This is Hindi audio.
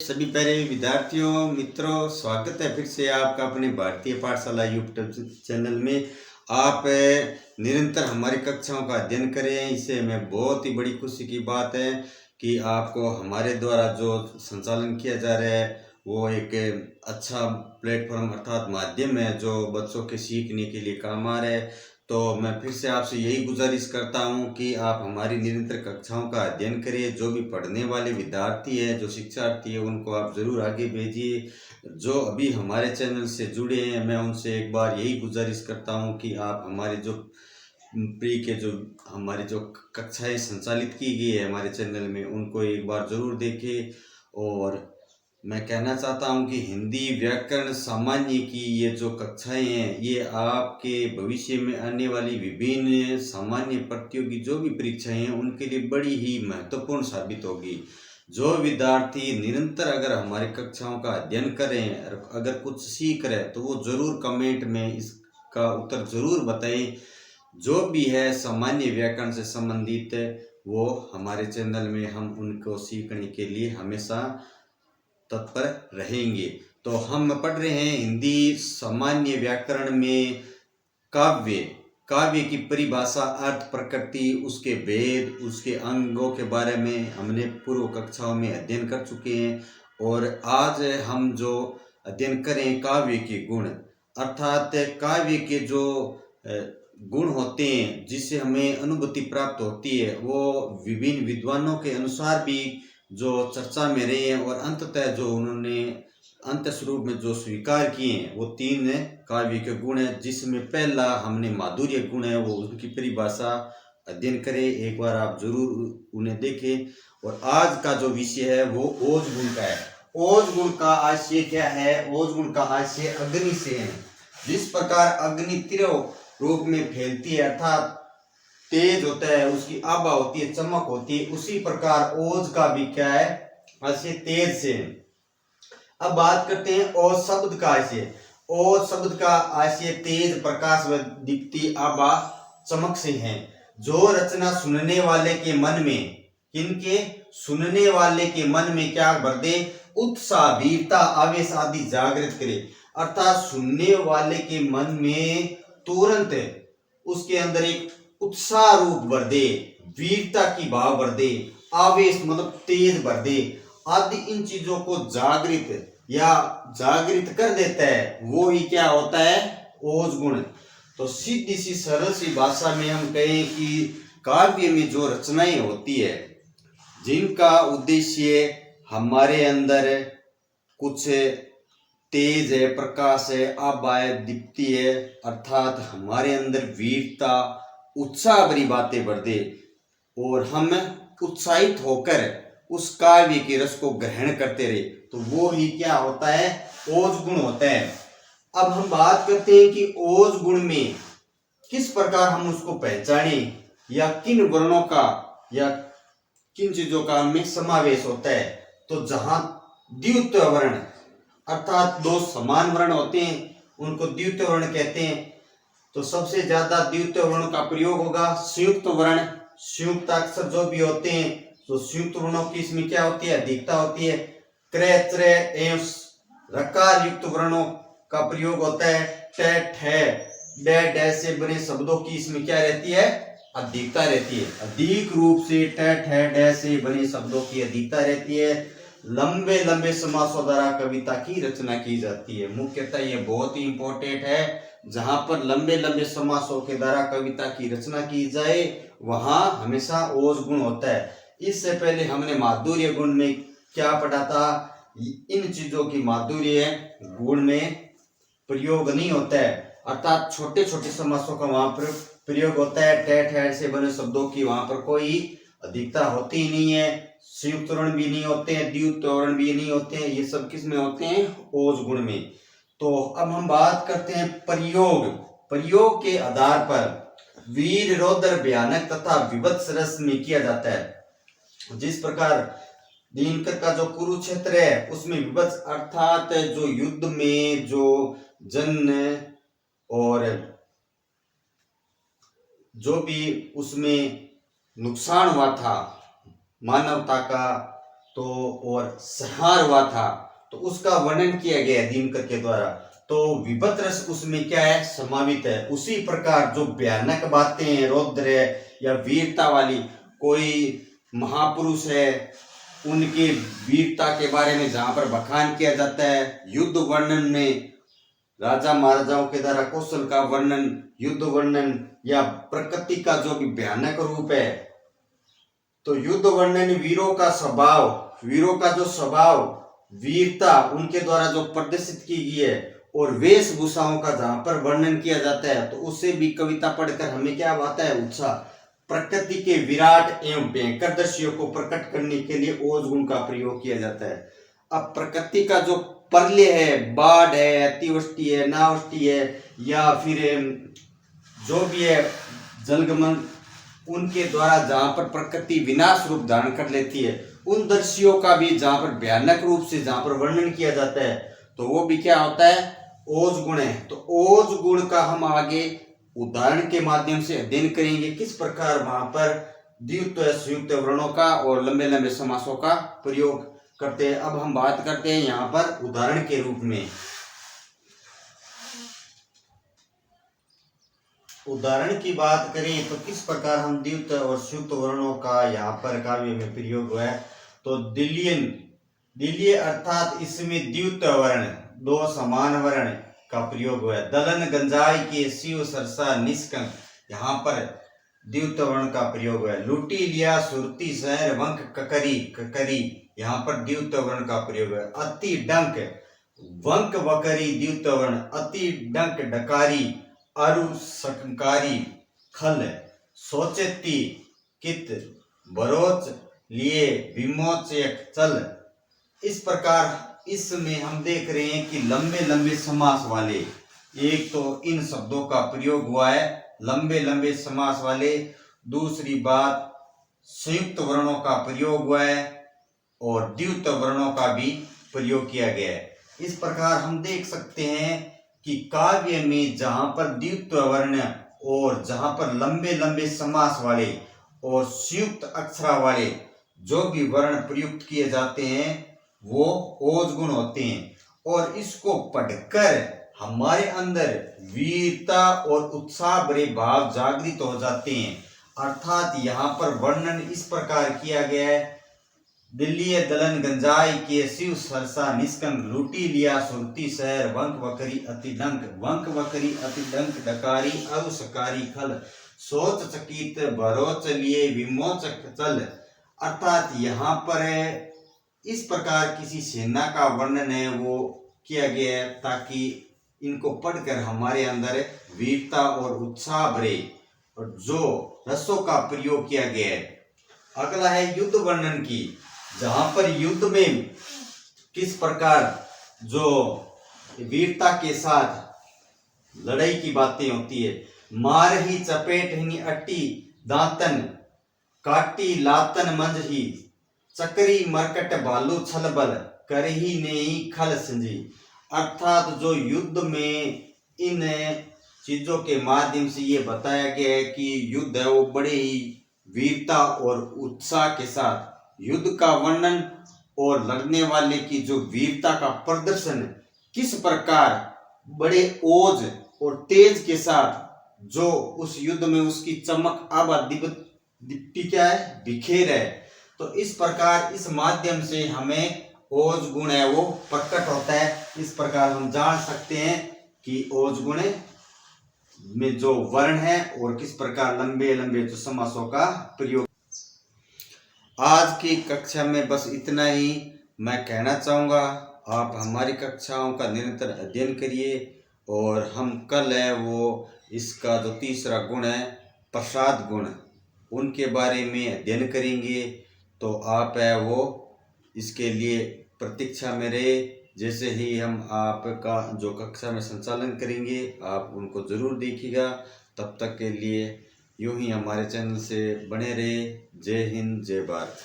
सभी प्यारे विद्यार्थियों मित्रों, स्वागत है फिर से आपका अपने भारतीय पाठशाला यूट्यूब चैनल में। आप निरंतर हमारी कक्षाओं का अध्ययन करें, इससे हमें बहुत ही बड़ी खुशी की बात है कि आपको हमारे द्वारा जो संचालन किया जा रहा है वो एक अच्छा प्लेटफॉर्म अर्थात माध्यम है जो बच्चों के सीखने के लिए काम आ रहा है। तो मैं फिर से आपसे यही गुजारिश करता हूं कि आप हमारी निरंतर कक्षाओं का अध्ययन करिए। जो भी पढ़ने वाले विद्यार्थी है, जो शिक्षार्थी है, उनको आप ज़रूर आगे भेजिए। जो अभी हमारे चैनल से जुड़े हैं, मैं उनसे एक बार यही गुजारिश करता हूं कि आप हमारे जो प्री के जो हमारी जो कक्षाएं संचालित की गई है हमारे चैनल में, उनको एक बार ज़रूर देखें। और मैं कहना चाहता हूं कि हिंदी व्याकरण सामान्य की ये जो कक्षाएं हैं ये आपके भविष्य में आने वाली विभिन्न सामान्य प्रतियोगी जो भी परीक्षाएं हैं उनके लिए बड़ी ही महत्वपूर्ण साबित होगी। जो विद्यार्थी निरंतर अगर हमारी कक्षाओं का अध्ययन करें, अगर कुछ सीख रहे तो वो ज़रूर कमेंट में इसका उत्तर ज़रूर बताएं। जो भी है सामान्य व्याकरण से संबंधित वो हमारे चैनल में हम उनको सीखने के लिए हमेशा तत्पर रहेंगे। तो हम पढ़ रहे हैं हिंदी सामान्य व्याकरण में काव्य काव्य की परिभाषा, अर्थ, प्रकृति, उसके भेद, उसके अंगों के बारे में हमने पूर्व कक्षाओं में अध्ययन कर चुके हैं। और आज हम जो अध्ययन करें काव्य के गुण, अर्थात काव्य के जो गुण होते हैं जिससे हमें अनुभूति प्राप्त होती है, वो विभिन्न विद्वानों के अनुसार भी जो चर्चा में रहे हैं और अंततः जो उन्होंने अंत स्वरूप में जो स्वीकार किए हैं वो 3 काव्य के गुण हैं, जिसमें पहला हमने माधुर्य गुण है वो उनकी परिभाषा अध्ययन करें। एक बार आप जरूर उन्हें देखें। और आज का जो विषय है वो ओज गुण का है। ओज गुण का आशय क्या है? ओज गुण का आशय अग्नि से है। जिस प्रकार अग्नि तीव्र रूप में फैलती है अर्थात तेज होता है, उसकी आभा होती है, चमक होती है, उसी प्रकार ओज का भी क्या है? आशय तेज से। अब बात करते हैं ओज शब्द का आशय। ओज शब्द का आशय तेज, प्रकाश व दीप्ति, आभा, चमक से है। जो रचना सुनने वाले के मन में, किनके? सुनने वाले के मन में क्या भर दे? उत्साह, वीरता, आवेश आदि जागृत करे। अर्थात सुनने वाले के मन में तुरंत उसके अंदर एक उत्साह रूप भर दे, वीरता की भाव भर दे, आवेश मतलब तेज भर दे आदि इन चीजों को जागृत कर देता है, वो ही क्या होता है? ओज गुण। तो सीधी सी सरल सी भाषा में हम कहें कि काव्य में जो रचनाएं होती है जिनका उद्देश्य हमारे अंदर कुछ तेज है, प्रकाश है, आभा है, दीप्ति है, अर्थात हमारे अंदर वीरता, उत्साह भरी बातें भर दे और हम उत्साहित होकर उस काव्य के रस को ग्रहण करते रहे, तो वो ही क्या होता है? ओज गुण होता है। अब हम बात करते हैं कि ओज गुण में किस प्रकार हम उसको पहचाने या किन वर्णों का या किन चीजों का हमें समावेश होता है। तो जहां द्वितीय वर्ण अर्थात 2 समान वर्ण होते हैं उनको द्वितीय वर्ण कहते हैं। तो सबसे ज्यादा द्वितीय वर्णों का प्रयोग होगा संयुक्त वर्ण, संयुक्त अक्षर जो भी होते हैं तो संयुक्त वर्णों की इसमें क्या होती है? अधिकता होती है। क्रय, त्रय एवं रकार युक्त वर्णों का प्रयोग होता है। ट, ठ, डे, डे से बने शब्दों की इसमें क्या रहती है? अधिकता रहती है। अधिक रूप से ट, ठ, डे से बने शब्दों की अधिकता रहती है। लंबे लंबे समासों द्वारा कविता की रचना की जाती है। मुख्यतः ये बहुत ही इंपॉर्टेंट है। जहां पर लंबे लंबे समासों के द्वारा कविता की रचना की जाए वहां हमेशा ओज गुण होता है। इससे पहले हमने माधुर्य गुण में क्या पढ़ा था? इन चीजों की माधुर्य गुण में प्रयोग नहीं होता है, अर्थात छोटे छोटे समासों का वहां पर प्रयोग होता है। ठ, ठ से बने शब्दों की वहां पर कोई अधिकता होती ही नहीं है। संयुक्त वर्ण भी नहीं होते हैं, द्वितीय वर्ण भी नहीं होते हैं। ये सब किस में होते हैं? ओज गुण में। तो अब हम बात करते हैं प्रयोग के आधार पर वीर, रौद्र, भयानक तथा विभत्स रस में किया जाता है। जिस प्रकार दिनकर का जो कुरुक्षेत्र है उसमें विभत्स अर्थात जो युद्ध में जो जन और जो भी उसमें नुकसान हुआ था मानवता का, तो और संहार हुआ था, तो उसका वर्णन किया गया है दिनकर के द्वारा। तो विभत रस उसमें क्या है, समावित है। उसी प्रकार जो भयानक बातें हैं, रौद्र है या वीरता वाली, कोई महापुरुष है उनके वीरता के बारे में जहां पर बखान किया जाता है, युद्ध वर्णन में राजा महाराजाओं के द्वारा कौशल का वर्णन, युद्ध वर्णन या प्रकृति का जो भी भयानक रूप है, तो युद्ध वर्णन वीरों का स्वभाव, वीरों का जो स्वभाव, वीरता उनके द्वारा जो प्रदर्शित की गई है, और वेशभूषाओं का जहां पर वर्णन किया जाता है, तो उससे भी कविता पढ़कर हमें क्या आता है, उत्साह। प्रकृति के विराट एवं भयंकर दृश्यों को प्रकट करने के लिए ओज गुण का प्रयोग किया जाता है। अब प्रकृति का जो प्रलय है, बाढ़ है, अतिवृष्टि है, नावृष्टि है, या फिर जो भी है जलगमन, उनके द्वारा जहां पर प्रकृति विनाश रूप धारण कर लेती है, उन दृश्यों का भी जहां पर भयानक रूप से जहां पर वर्णन किया जाता है, तो वो भी क्या होता है, ओज गुण है। तो ओज गुण का हम आगे उदाहरण के माध्यम से अध्ययन करेंगे, किस प्रकार वहां पर द्वित्व संयुक्त वर्णों का और लंबे लंबे समासों का प्रयोग करते हैं। अब हम बात करते हैं यहाँ पर उदाहरण के रूप में। उदाहरण की बात करें तो किस प्रकार हम द्वित्व और संयुक्त वर्णों का यहाँ पर काव्य में प्रयोग हुआ है। तो दिल्लीय अर्थात इसमें द्वित्व वर्ण, दो समान वर्ण का प्रयोग हुआ है। दलन गंजाई के शिव सरसा निष्कंक, यहाँ पर द्वित्व वर्ण का प्रयोग हुआ है। लूटी लिया सुरती शहर वंक ककरी, यहाँ पर द्वित्व वर्ण का प्रयोग है। अति डंक वंक वकरी द्वित्व वर्ण, अति डंक डकारी अरु संकारी खल, सोचती कित बरोच लिए विमोचक चल। इस प्रकार इसमें हम देख रहे हैं कि लंबे लंबे समास वाले, एक तो इन शब्दों का प्रयोग हुआ है लंबे लंबे समास वाले, दूसरी बात संयुक्त वर्णों का प्रयोग हुआ है और द्वित्व वर्णों का भी प्रयोग किया गया है। इस प्रकार हम देख सकते हैं कि काव्य में जहां पर द्वित्व वर्ण और जहां पर लंबे लंबे समास वाले और संयुक्त अक्षरा वाले जो भी वर्ण प्रयुक्त किए जाते हैं वो ओज गुण होते हैं, और इसको पढ़कर हमारे अंदर वीरता और उत्साह भरे भाव जागृत हो जाते हैं। अर्थात यहाँ पर वर्णन इस प्रकार किया गया है, दिल्ली दलन गंजाई के शिव सरसा निष्कंक, लूटी लिया सुरती शहर वंक वकरी अति डंक डकारी अरु सकारी खल, सोच चकित भरोच लिए विमोचक चल। अर्थात यहाँ पर इस प्रकार किसी सेना का वर्णन है वो किया गया है ताकि इनको पढ़कर हमारे अंदर वीरता और उत्साह भरे और जो रसों का प्रयोग किया गया है। अगला है युद्ध वर्णन की, जहां पर युद्ध में किस प्रकार जो वीरता के साथ लड़ाई की बातें होती है। मार ही चपेट ही अट्टी दांतन काटी लातन मंज ही, चकरी मरकट भालू छलबल करही नेही खल संजी। अर्थात जो युद्ध में इन चीजों के माध्यम से ये बताया गया है कि युद्ध है वो बड़े ही वीरता और उत्साह के साथ युद्ध का वर्णन और लड़ने वाले की जो वीरता का प्रदर्शन किस प्रकार बड़े ओज और तेज के साथ जो उस युद्ध में उसकी चमक आभा दीप्ति क्या है, बिखेर है। तो इस प्रकार इस माध्यम से हमें ओज गुण है वो प्रकट होता है। इस प्रकार हम जान सकते हैं कि ओज गुण में जो वर्ण है और किस प्रकार लंबे लंबे जो समासों का प्रयोग। आज की कक्षा में बस इतना ही मैं कहना चाहूँगा। आप हमारी कक्षाओं का निरंतर अध्ययन करिए और हम कल है वो इसका जो तीसरा गुण है प्रसाद गुण, उनके बारे में अध्ययन करेंगे। तो आप है वो इसके लिए प्रतीक्षा में रहे। जैसे ही हम आपका जो कक्षा में संचालन करेंगे आप उनको ज़रूर देखिएगा। तब तक के लिए यूं ही हमारे चैनल से बने रहे। जय हिंद, जय भारत।